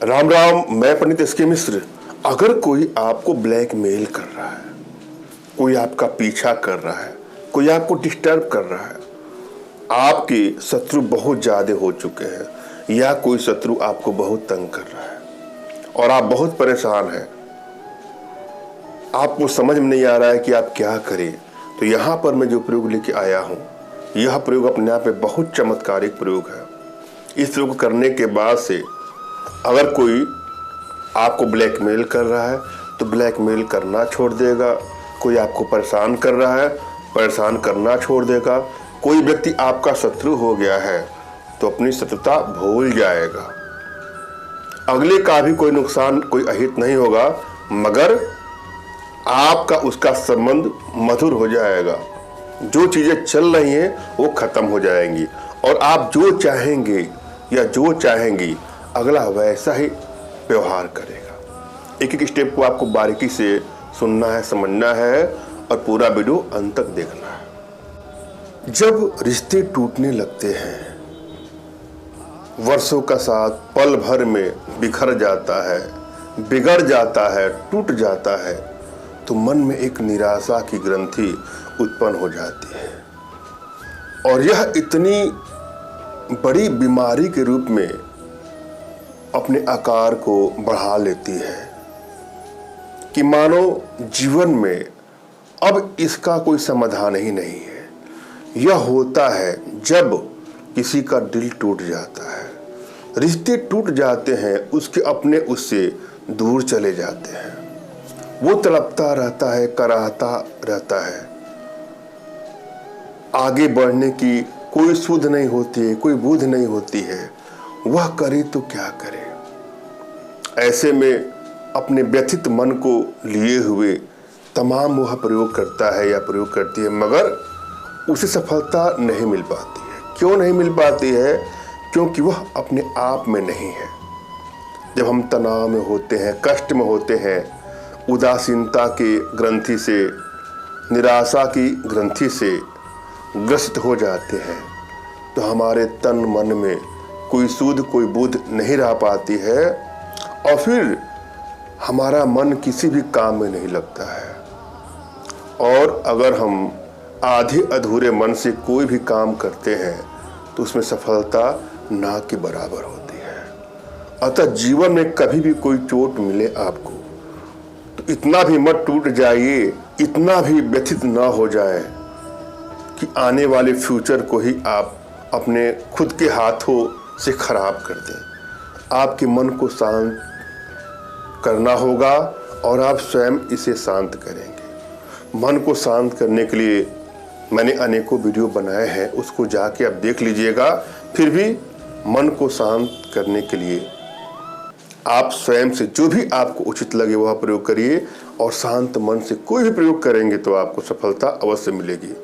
राम राम। मैं पंडित एस के मिश्र। अगर कोई आपको ब्लैकमेल कर रहा है, कोई आपका पीछा कर रहा है, कोई आपको डिस्टर्ब कर रहा है, आपके शत्रु बहुत ज़्यादा हो चुके हैं या कोई शत्रु आपको बहुत तंग कर रहा है और आप बहुत परेशान हैं, आपको समझ में नहीं आ रहा है कि आप क्या करें, तो यहाँ पर मैं जो प्रयोग लेके आया हूँ, यह प्रयोग अपने आप में बहुत चमत्कारिक प्रयोग है। इस प्रयोग करने के बाद से अगर कोई आपको ब्लैकमेल कर रहा है तो ब्लैकमेल करना छोड़ देगा, कोई आपको परेशान कर रहा है परेशान करना छोड़ देगा, कोई व्यक्ति आपका शत्रु हो गया है तो अपनी शत्रुता भूल जाएगा। अगले का भी कोई नुकसान, कोई अहित नहीं होगा, मगर आपका उसका संबंध मधुर हो जाएगा। जो चीज़ें चल रही हैं वो खत्म हो जाएंगी और आप जो चाहेंगे या जो चाहेंगी अगला वैसा ही व्यवहार करेगा। एक एक स्टेप को आपको बारीकी से सुनना है, समझना है और पूरा वीडियो अंत तक देखना है। जब रिश्ते टूटने लगते हैं, वर्षों का साथ पल भर में बिखर जाता है, बिगड़ जाता है, टूट जाता है, तो मन में एक निराशा की ग्रंथि उत्पन्न हो जाती है और यह इतनी बड़ी बीमारी के रूप में अपने आकार को बढ़ा लेती है कि मानो जीवन में अब इसका कोई समाधान ही नहीं है। यह होता है जब किसी का दिल टूट जाता है, रिश्ते टूट जाते हैं, उसके अपने उससे दूर चले जाते हैं, वो तड़पता रहता है, कराहता रहता है, आगे बढ़ने की कोई सुध नहीं होती है, कोई बुध नहीं होती है, वह करे तो क्या करे। ऐसे में अपने व्यथित मन को लिए हुए तमाम वह प्रयोग करता है या प्रयोग करती है, मगर उसे सफलता नहीं मिल पाती है। क्यों नहीं मिल पाती है? क्योंकि वह अपने आप में नहीं है। जब हम तनाव में होते हैं, कष्ट में होते हैं, उदासीनता की ग्रंथि से, निराशा की ग्रंथि से ग्रसित हो जाते हैं, तो हमारे तन मन में कोई सूध, कोई बुध नहीं रह पाती है और फिर हमारा मन किसी भी काम में नहीं लगता है। और अगर हम आधे अधूरे मन से कोई भी काम करते हैं तो उसमें सफलता ना के बराबर होती है। अतः जीवन में कभी भी कोई चोट मिले आपको तो इतना भी मत टूट जाइए, इतना भी व्यथित ना हो जाए कि आने वाले फ्यूचर को ही आप अपने खुद के हाथों से खराब कर दें। आपके मन को शांत करना होगा और आप स्वयं इसे शांत करेंगे। मन को शांत करने के लिए मैंने अनेकों वीडियो बनाए हैं, उसको जाके आप देख लीजिएगा। फिर भी मन को शांत करने के लिए आप स्वयं से जो भी आपको उचित लगे वह प्रयोग करिए और शांत मन से कोई भी प्रयोग करेंगे तो आपको सफलता अवश्य मिलेगी।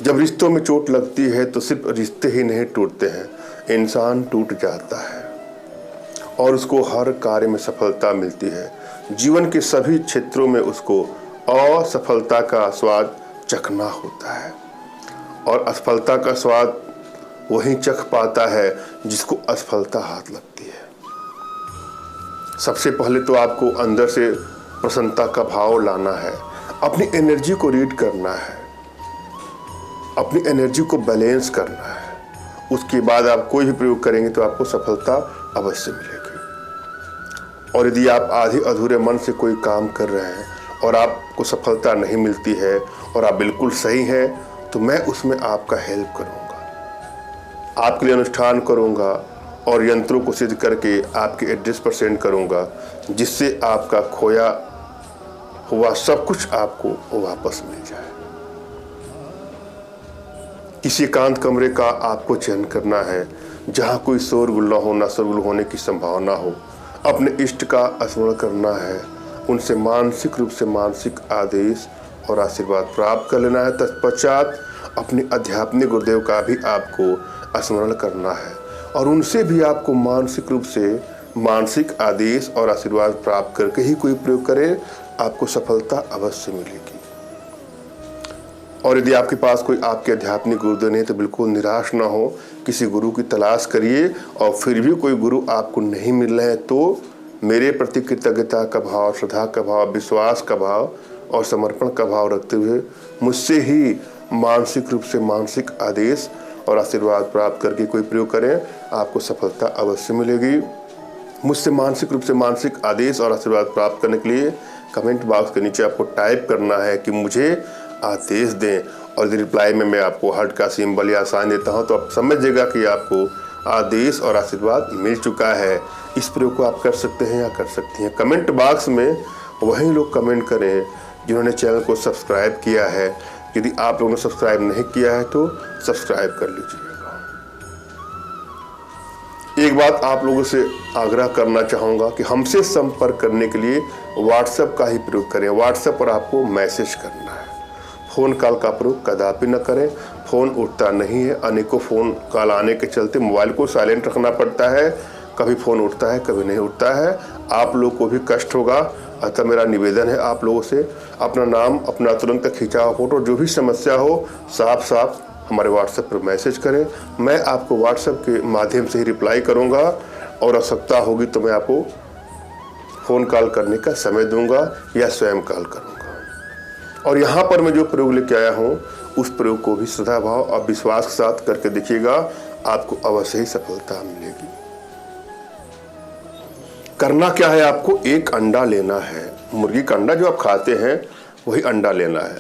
जब रिश्तों में चोट लगती है तो सिर्फ रिश्ते ही नहीं टूटते हैं, इंसान टूट जाता है और उसको हर कार्य में सफलता मिलती है। जीवन के सभी क्षेत्रों में उसको असफलता का स्वाद चखना होता है और असफलता का स्वाद वही चख पाता है जिसको असफलता हाथ लगती है। सबसे पहले तो आपको अंदर से प्रसन्नता का भाव लाना है, अपनी एनर्जी को रीड करना है, अपनी एनर्जी को बैलेंस करना है। उसके बाद आप कोई भी प्रयोग करेंगे तो आपको सफलता अवश्य मिलेगी। और यदि आप आधे अधूरे मन से कोई काम कर रहे हैं और आपको सफलता नहीं मिलती है और आप बिल्कुल सही हैं, तो मैं उसमें आपका हेल्प करूंगा, आपके लिए अनुष्ठान करूंगा और यंत्रों को सिद्ध करके आपके एड्रेस पर सेंड करूंगा, जिससे आपका खोया हुआ सब कुछ आपको वापस मिल जाए। किसी एकांत कमरे का आपको चयन करना है जहां कोई शोरगुल ना हो, ना शोरगुल होने की संभावना हो। अपने इष्ट का स्मरण करना है, उनसे मानसिक रूप से मानसिक आदेश और आशीर्वाद प्राप्त कर लेना है। तत्पश्चात अपने आध्यात्मिक गुरुदेव का भी आपको स्मरण करना है और उनसे भी आपको मानसिक रूप से मानसिक आदेश और आशीर्वाद प्राप्त करके ही कोई प्रयोग करे, आपको सफलता अवश्य मिलेगी। और यदि आपके पास कोई आपके आध्यात्मिक गुरुदेव नहीं तो बिल्कुल निराश ना हो, किसी गुरु की तलाश करिए। और फिर भी कोई गुरु आपको नहीं मिल रहे हैं तो मेरे प्रति कृतज्ञता का भाव, श्रद्धा का भाव, विश्वास का भाव और समर्पण का भाव रखते हुए मुझसे ही मानसिक रूप से मानसिक आदेश और आशीर्वाद प्राप्त करके कोई प्रयोग करें, आपको सफलता अवश्य मिलेगी। मुझसे मानसिक रूप से मानसिक आदेश और आशीर्वाद प्राप्त करने के लिए कमेंट बॉक्स के नीचे आपको टाइप करना है कि मुझे आदेश दें, और रिप्लाई में मैं आपको हार्ट का सिंबल या साइन देता हूं तो आप समझिएगा कि आपको आदेश और आशीर्वाद मिल चुका है। इस प्रयोग को आप कर सकते हैं या कर सकती हैं। कमेंट बॉक्स में वही लोग कमेंट करें जिन्होंने चैनल को सब्सक्राइब किया है। यदि आप लोगों ने सब्सक्राइब नहीं किया है तो सब्सक्राइब कर लीजिएगा। एक बात आप लोगों से आग्रह करना चाहूँगा कि हमसे संपर्क करने के लिए व्हाट्सएप का ही प्रयोग करें। व्हाट्सएप पर आपको मैसेज करना है, फ़ोन कॉल का प्रयोग कदापि न करें। फ़ोन उठता नहीं है, अनेकों फ़ोन कॉल आने के चलते मोबाइल को साइलेंट रखना पड़ता है। कभी फ़ोन उठता है, कभी नहीं उठता है, आप लोग को भी कष्ट होगा। अतः मेरा निवेदन है आप लोगों से, अपना नाम, अपना तुरंत खींचा हुआ फोटो, जो भी समस्या हो साफ साफ हमारे व्हाट्सएप पर मैसेज करें। मैं आपको व्हाट्सएप के माध्यम से ही रिप्लाई करूंगा, और आवश्यकता होगी तो मैं आपको फ़ोन कॉल करने का समय दूंगा या स्वयं कॉल करूंगा। और यहाँ पर मैं जो प्रयोग लेके आया हूँ उस प्रयोग को भी श्रद्धा भाव और विश्वास के साथ करके देखिएगा, आपको अवश्य ही सफलता मिलेगी। करना क्या है, आपको एक अंडा लेना है, मुर्गी का अंडा जो आप खाते हैं वही अंडा लेना है,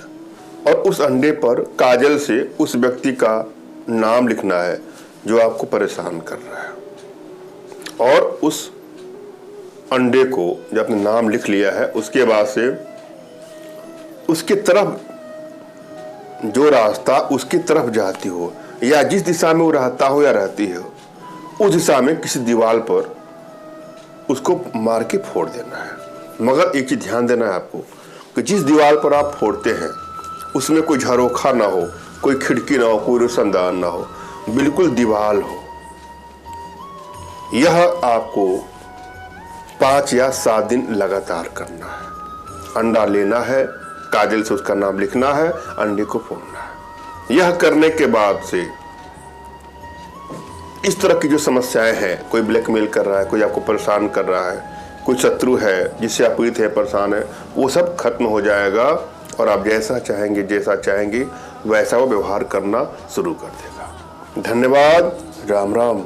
और उस अंडे पर काजल से उस व्यक्ति का नाम लिखना है जो आपको परेशान कर रहा है। और उस अंडे को जब आपने नाम लिख लिया है उसके बाद से उसकी तरफ जो रास्ता उसकी तरफ जाती हो या जिस दिशा में वो रहता हो या रहती हो उस दिशा में किसी दीवार पर उसको मार के फोड़ देना है। मगर एक चीज ध्यान देना है आपको कि जिस दीवार पर आप फोड़ते हैं उसमें कोई झरोखा ना हो, कोई खिड़की ना हो, कोई रोशनदान ना हो, बिल्कुल दीवार हो। यह आपको 5 या 7 दिन लगातार करना है। अंडा लेना है, काजल से उसका नाम लिखना है, अंडे को फोड़ना है। यह करने के बाद से इस तरह की जो समस्याएं हैं, कोई ब्लैकमेल कर रहा है, कोई आपको परेशान कर रहा है, कोई शत्रु है जिससे आप पीड़ित है, परेशान है, वो सब खत्म हो जाएगा और आप जैसा चाहेंगे वैसा वो व्यवहार करना शुरू कर देगा। धन्यवाद। राम राम।